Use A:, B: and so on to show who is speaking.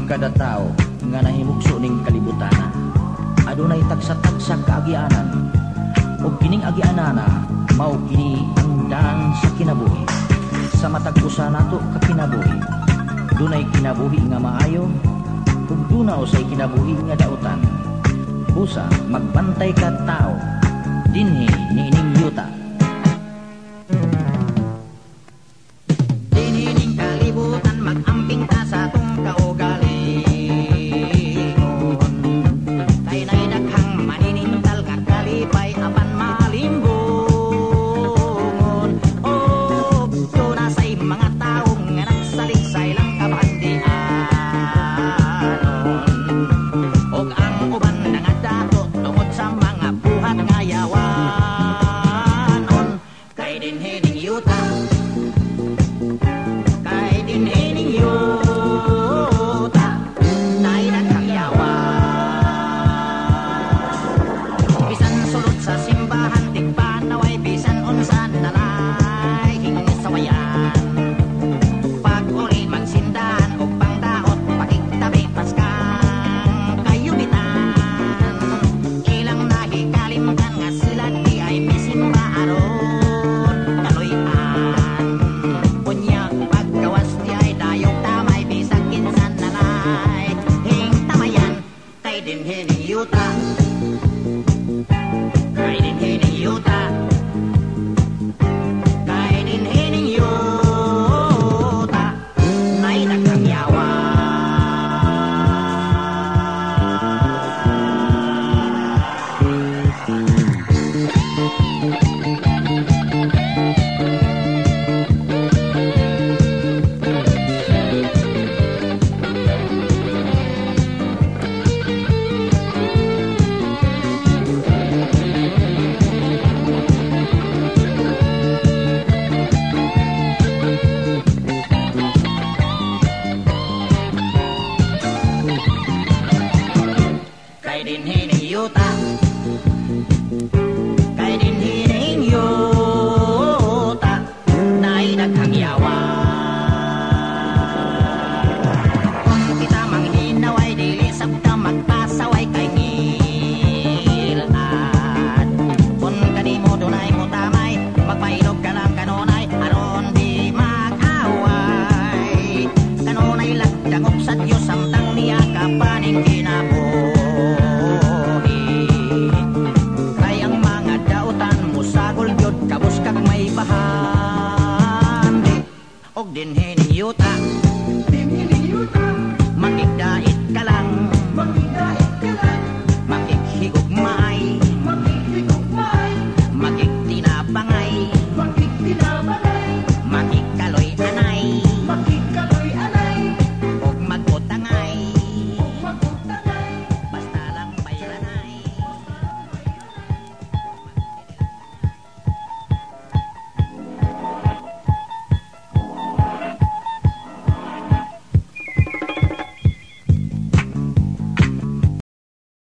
A: Kada tao nga nahimugso ning kalibutana adunay tagsa-tagsa kaagianan ug kining agianana mao kini ang daan sa kinabuhi. Sa matag usa nato ka kinabuhi dunay kinabuhi nga maayo ug dunaw say kinabuhi nga dautan. Busa magbantay ka tao dinhi niining yuta.